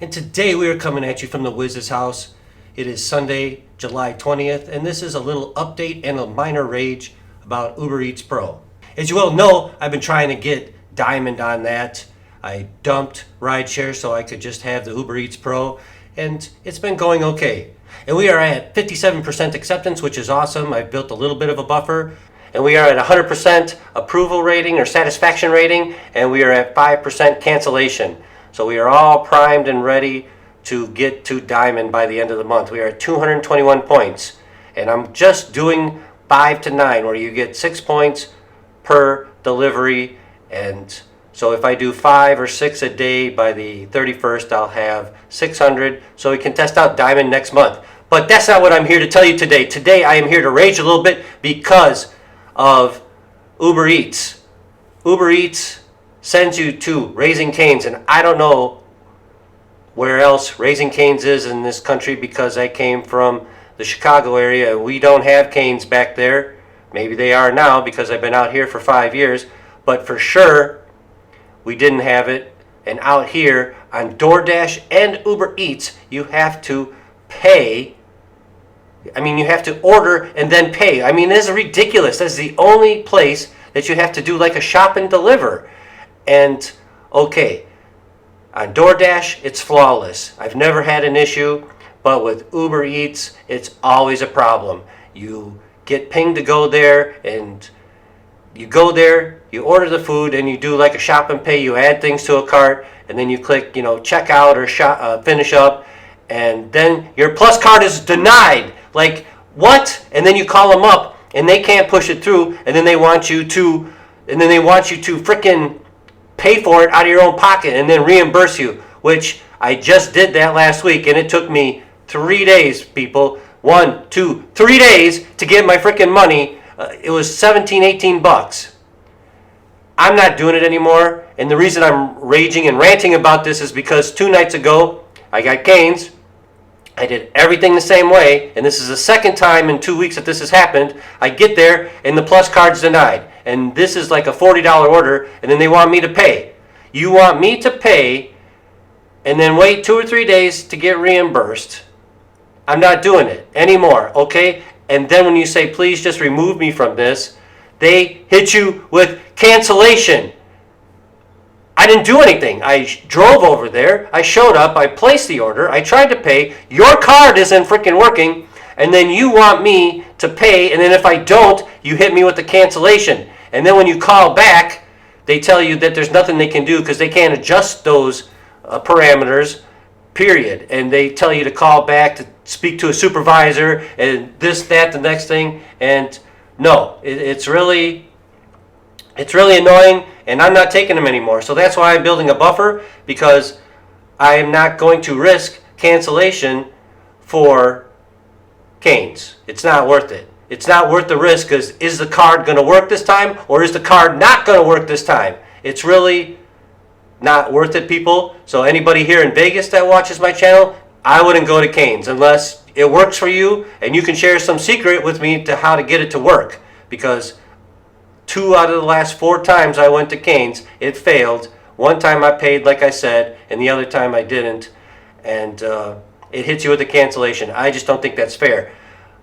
And today we are coming at you from the Wiz's house. It is Sunday, July 20th, and this is a little update and a minor rage about Uber Eats Pro. As you well know, I've been trying to get Diamond on that. I dumped rideshare so I could just have the Uber Eats Pro, and it's been going okay. And we are at 57% acceptance, which is awesome. I've built a little bit of a buffer. And we are at 100% approval rating or satisfaction rating, and we are at 5% cancellation. So we are all primed and ready to get to Diamond by the end of the month. We are at 221 points, and I'm just doing 5 to 9, where you get 6 points per delivery. And so if I do 5 or 6 a day by the 31st, I'll have 600, so we can test out Diamond next month. But that's not what I'm here to tell you today. Today I am here to rage a little bit because of Uber Eats. Uber Eats sends you to Rasing Canes, and I don't know where else Rasing Canes is in this country because I came from the Chicago area. We don't have Canes back there. Maybe they are now because I've been out here for 5 years, but for sure we didn't have it. And out here on DoorDash and Uber Eats, you have to pay. You have to order and then pay. This is ridiculous. That's the only place that you have to do like a shop and deliver. And okay, on DoorDash, it's flawless. I've never had an issue, but with Uber Eats, it's always a problem. You get pinged to go there, and you go there, you order the food, and you do like a shop and pay. You add things to a cart, and then you click, check out or finish up, and then your Plus card is denied. Like, what? And then you call them up, and they can't push it through, and then they want you to frickin' pay for it out of your own pocket and then reimburse you, which I just did that last week, and it took me 3 days, people. 1, 2, 3 days to get my frickin' money. It was 17, 18 bucks. I'm not doing it anymore, and the reason I'm raging and ranting about this is because 2 nights ago, I got Canes. I did everything the same way, and this is the second time in 2 weeks that this has happened. I get there, and the Plus card's denied. And this is like a $40 order, and then they want me to pay. You want me to pay and then wait 2 or 3 days to get reimbursed. I'm not doing it anymore, okay? And then when you say, please just remove me from this, they hit you with cancellation. I didn't do anything. I drove over there. I showed up. I placed the order. I tried to pay. Your card isn't freaking working. And then you want me to pay. And then if I don't, you hit me with the cancellation. And then when you call back, they tell you that there's nothing they can do because they can't adjust those parameters, period. And they tell you to call back to speak to a supervisor and this, that, the next thing. And no, it's really annoying, and I'm not taking them anymore. So that's why I'm building a buffer, because I am not going to risk cancellation for Canes. It's not worth it. It's not worth the risk, because is the card going to work this time, or is the card not going to work this time? It's really not worth it, people. So anybody here in Vegas that watches my channel, I wouldn't go to Canes unless it works for you, and you can share some secret with me to how to get it to work, because 2 out of the last 4 times I went to Canes, it failed. 1 time I paid, like I said, and the other time I didn't. And it hits you with a cancellation. I just don't think that's fair.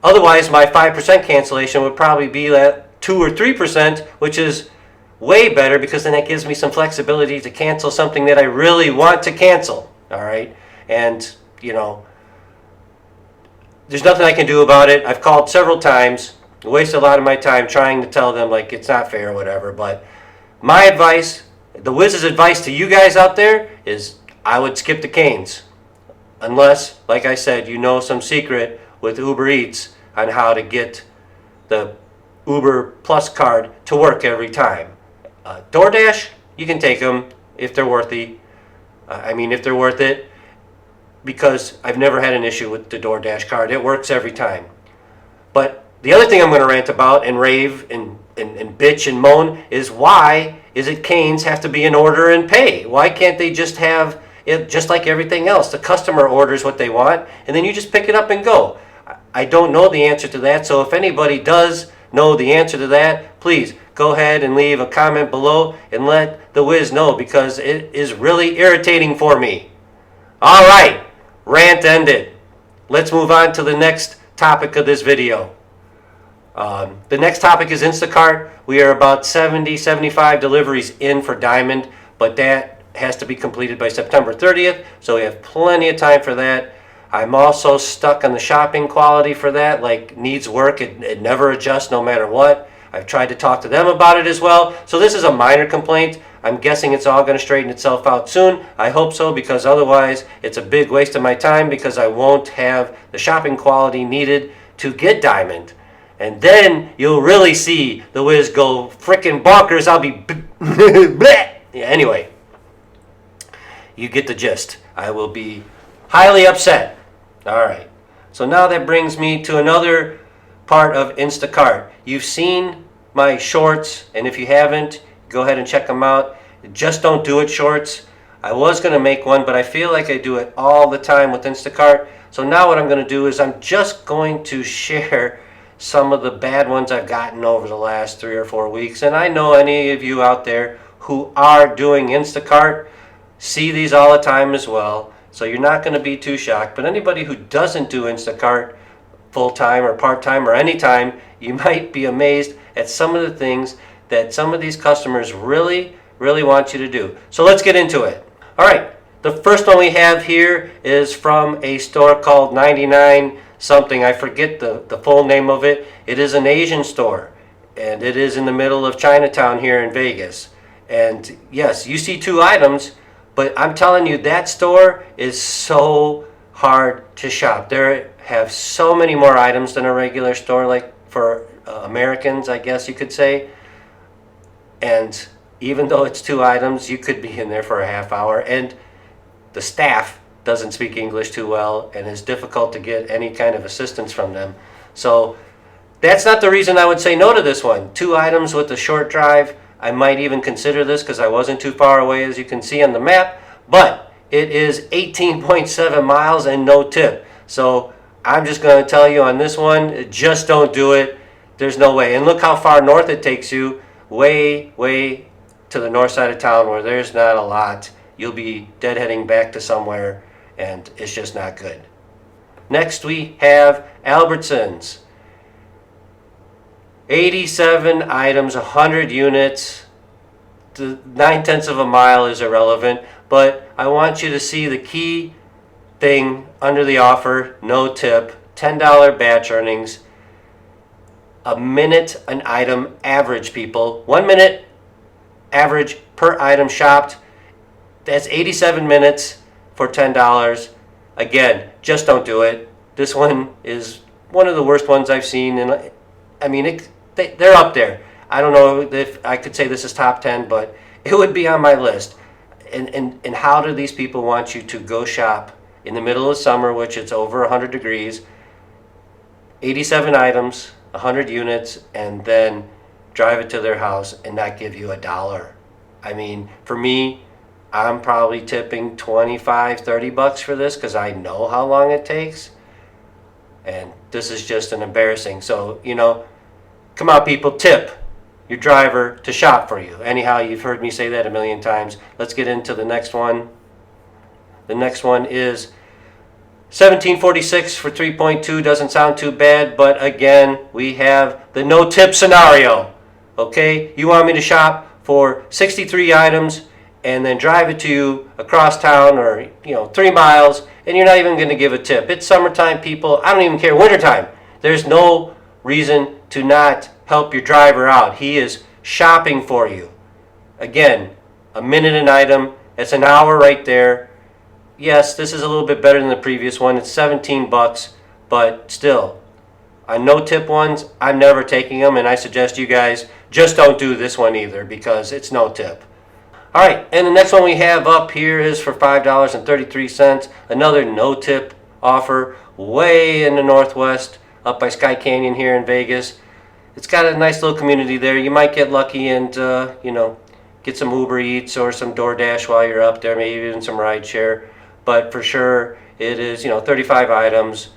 Otherwise, my 5% cancellation would probably be at 2 or 3%, which is way better, because then that gives me some flexibility to cancel something that I really want to cancel. All right? And, there's nothing I can do about it. I've called several times. Waste a lot of my time trying to tell them like it's not fair or whatever. But my advice, the Wiz's advice to you guys out there is I would skip the Canes. Unless, like I said, you know some secret with Uber Eats on how to get the Uber Plus card to work every time. DoorDash, you can take them if they're worthy. If they're worth it, because I've never had an issue with the DoorDash card. It works every time. But the other thing I'm going to rant about and rave and bitch and moan is, why is it Canes have to be in order and pay? Why can't they just have it just like everything else? The customer orders what they want, and then you just pick it up and go. I don't know the answer to that, so if anybody does know the answer to that, please go ahead and leave a comment below and let the Wiz know, because it is really irritating for me. All right, rant ended. Let's move on to the next topic of this video. The next topic is Instacart. We are about 70, 75 deliveries in for Diamond, but that has to be completed by September 30th, so we have plenty of time for that. I'm also stuck on the shopping quality for that, like needs work. It never adjusts no matter what. I've tried to talk to them about it as well. So this is a minor complaint. I'm guessing it's all going to straighten itself out soon. I hope so, because otherwise it's a big waste of my time, because I won't have the shopping quality needed to get Diamond. And then you'll really see the Wiz go frickin' bonkers. I'll be bleh. Yeah, anyway, you get the gist. I will be highly upset. All right. So now that brings me to another part of Instacart. You've seen my shorts, and if you haven't, go ahead and check them out. Just Don't Do It shorts. I was going to make one, but I feel like I do it all the time with Instacart. So now what I'm going to do is I'm just going to share some of the bad ones I've gotten over the last 3 or 4 weeks. And I know any of you out there who are doing Instacart see these all the time as well. So you're not going to be too shocked. But anybody who doesn't do Instacart full-time or part-time or anytime, you might be amazed at some of the things that some of these customers really want you to do. So let's get into it. All right, the first one we have here is from a store called 99 something. I forget the full name of it. It is an Asian store, and it is in the middle of Chinatown here in Vegas. And yes, you see 2 items, but I'm telling you, that store is so hard to shop. There have so many more items than a regular store, like for Americans, I guess you could say. And even though it's 2 items, you could be in there for a half hour, and the staff doesn't speak English too well, and it's difficult to get any kind of assistance from them. So that's not the reason I would say no to this one. 2 items with a short drive. I might even consider this because I wasn't too far away, as you can see on the map, but it is 18.7 miles and no tip. So I'm just going to tell you on this one, just don't do it. There's no way. And look how far north it takes you, way to the north side of town where there's not a lot. You'll be deadheading back to somewhere, and it's just not good. Next we have Albertsons. 87 items, 100 units. The 9/10 of a mile is irrelevant, but I want you to see the key thing under the offer: no tip, $10 batch earnings, a minute an item average, people. 1 minute average per item shopped. That's 87 minutes for $10. Again, just don't do it. This one is one of the worst ones I've seen, and I mean, they're up there. I don't know if I could say this is top 10, but it would be on my list. And how do these people want you to go shop in the middle of summer, which it's over 100 degrees, 87 items, 100 units, and then drive it to their house and not give you $1? I mean, for me, I'm probably tipping 25, 30 bucks for this because I know how long it takes. And this is just an embarrassing. So, come on, people, tip your driver to shop for you. Anyhow, you've heard me say that a million times. Let's get into the next one. The next one is 1746 for 3.2. Doesn't sound too bad, but again, we have the no tip scenario. Okay, you want me to shop for 63 items and then drive it to you across town, or 3 miles, and you're not even going to give a tip. It's summertime, people. I don't even care. Wintertime. There's no reason to not help your driver out. He is shopping for you. Again, a minute an item. It's an hour right there. Yes, this is a little bit better than the previous one. It's 17 bucks, but still, on no tip ones, I'm never taking them, and I suggest you guys just don't do this one either because it's no tip. All right, and the next one we have up here is for $5.33. Another no tip offer way in the Northwest, up by Sky Canyon here in Vegas. It's got a nice little community there. You might get lucky and get some Uber Eats or some DoorDash while you're up there, maybe even some rideshare. But for sure, it is 35 items.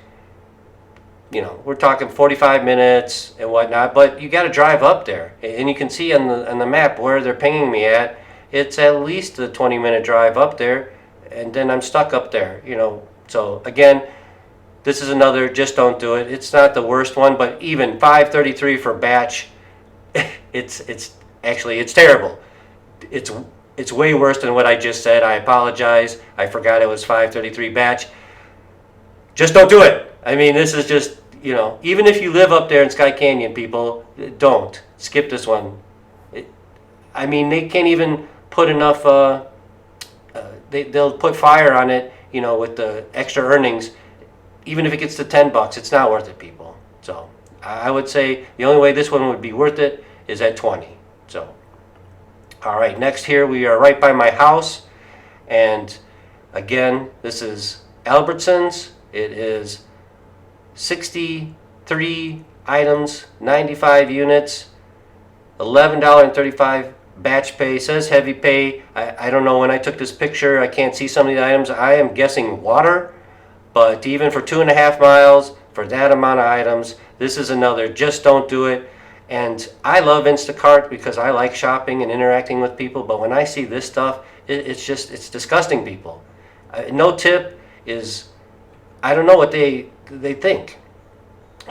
We're talking 45 minutes and whatnot. But you got to drive up there, and you can see on the map where they're pinging me at. It's at least a 20-minute drive up there. and then I'm stuck up there, So again, this is another just don't do it. It's not the worst one, but even 533 for batch, it's actually it's terrible. It's way worse than what I just said. I apologize. I forgot it was 533 batch. Just don't do it. I mean, this is just, even if you live up there in Sky Canyon, people, don't skip this one. They can't even put enough. They'll put fire on it, with the extra earnings. Even if it gets to $10, it's not worth it, people. So I would say the only way this one would be worth it is at 20. So, all right, next here we are right by my house, and again, this is Albertsons. It is 63 items, 95 units, $11.35 batch pay. It says heavy pay. I don't know, when I took this picture, I can't see some of the items. I am guessing water, but even for 2.5 miles, for that amount of items, this is another just don't do it. And I love Instacart because I like shopping and interacting with people, but when I see this stuff, it's disgusting, people. No tip is, I don't know what they think.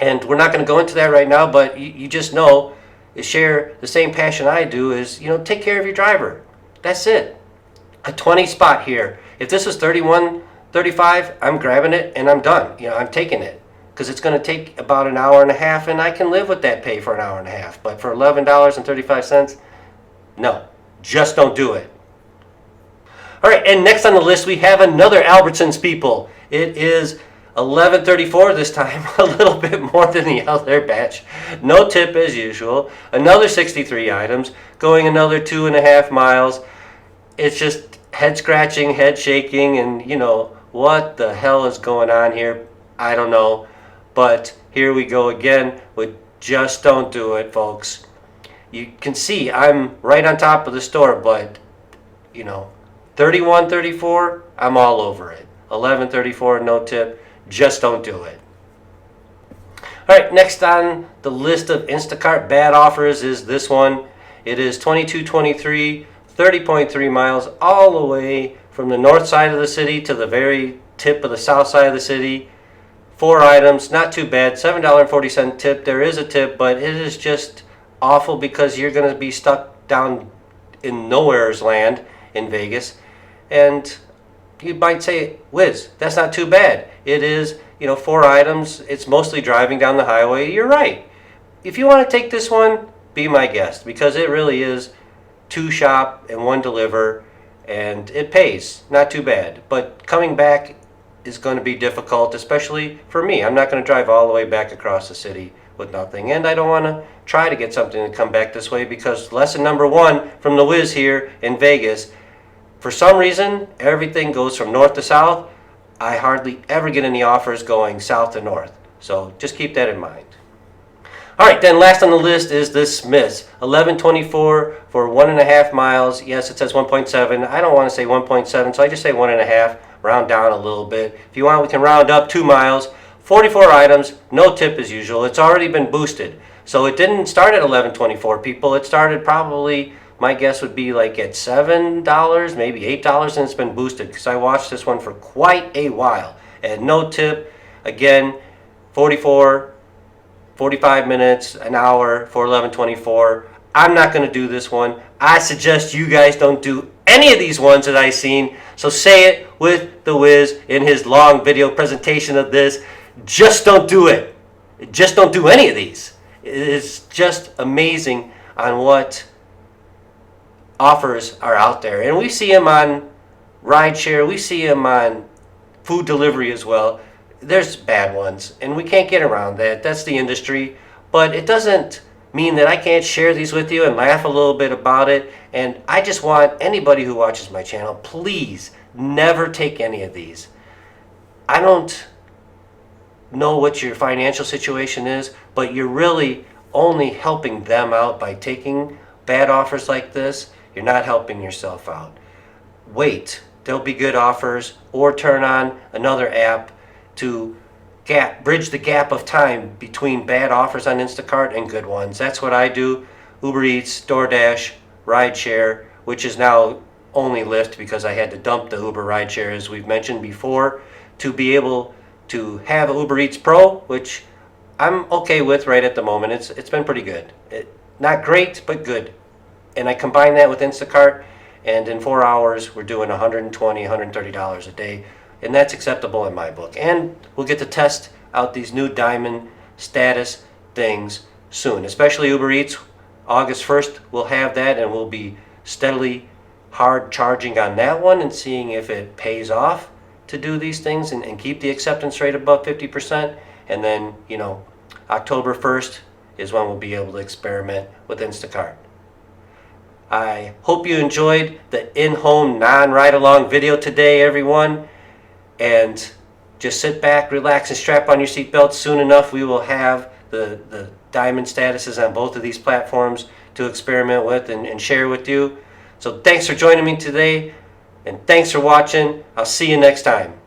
And we're not going to go into that right now, but you just know, share the same passion I do is, take care of your driver. That's it. A 20 spot here. If this is 31.35, I'm grabbing it and I'm done. I'm taking it because it's going to take about an hour and a half, and I can live with that pay for an hour and a half. But for $11.35, no, just don't do it. All right, and next on the list we have another Albertsons, people. It is $11.34 this time, a little bit more than the other batch. No tip as usual. Another 63 items, going another 2.5 miles. It's just head scratching, head shaking, and what the hell is going on here? I don't know. But here we go again with just don't do it, folks. You can see I'm right on top of the store, but 31.34, I'm all over it. 11.34, no tip. Just don't do it. All right, next on the list of Instacart bad offers is this one. It is 22.23, 30.3 miles, all the way from the north side of the city to the very tip of the south side of the city. 4 items, not too bad. $7.40 tip. There is a tip, but it is just awful because you're going to be stuck down in nowhere's land in Vegas. And you might say, Wiz, that's not too bad. It is, 4 items. It's mostly driving down the highway. You're right. If you want to take this one, be my guest, because it really is 2 shop and 1 deliver, and it pays. Not too bad. But coming back is going to be difficult, especially for me. I'm not going to drive all the way back across the city with nothing, and I don't want to try to get something to come back this way, because lesson number 1 from the Wiz here in Vegas, for some reason, everything goes from north to south. I hardly ever get any offers going south to north. So just keep that in mind. All right, then last on the list is this Smith's. $11.24 for 1.5 miles. Yes, it says 1.7. I don't want to say 1.7, so I just say 1.5. Round down a little bit. If you want, we can round up 2 miles. 44 items, no tip as usual. It's already been boosted. So it didn't start at $11.24, people. It started probably, my guess would be like at $7, maybe $8, and it's been boosted because I watched this one for quite a while. And no tip, again, 45 minutes, an hour for $11.24. I'm not going to do this one. I suggest you guys don't do any of these ones that I've seen. So say it with the Wiz in his long video presentation of this. Just don't do it. Just don't do any of these. It's just amazing on what offers are out there. And we see them on rideshare. We see them on food delivery as well. There's bad ones, and we can't get around that. That's the industry. But it doesn't mean that I can't share these with you and laugh a little bit about it. And I just want anybody who watches my channel, please never take any of these. I don't know what your financial situation is, but you're really only helping them out by taking bad offers like this. You're not helping yourself out. Wait, there'll be good offers, or turn on another app to bridge the gap of time between bad offers on Instacart and good ones. That's what I do. Uber Eats, DoorDash, rideshare, which is now only Lyft because I had to dump the Uber rideshare, as we've mentioned before, to be able to have Uber Eats Pro, which I'm okay with right at the moment. It's been pretty good. Not great, but good. And I combine that with Instacart, and in 4 hours we're doing $120, $130 a day, and that's acceptable in my book. And we'll get to test out these new diamond status things soon, especially Uber Eats. August 1st we'll have that, and we'll be steadily hard charging on that one and seeing if it pays off to do these things and keep the acceptance rate above 50%. And then, October 1st is when we'll be able to experiment with Instacart. I hope you enjoyed the in-home non-ride-along video today, everyone. And just sit back, relax, and strap on your seatbelts. Soon enough, we will have the diamond statuses on both of these platforms to experiment with and share with you. So thanks for joining me today, and thanks for watching. I'll see you next time.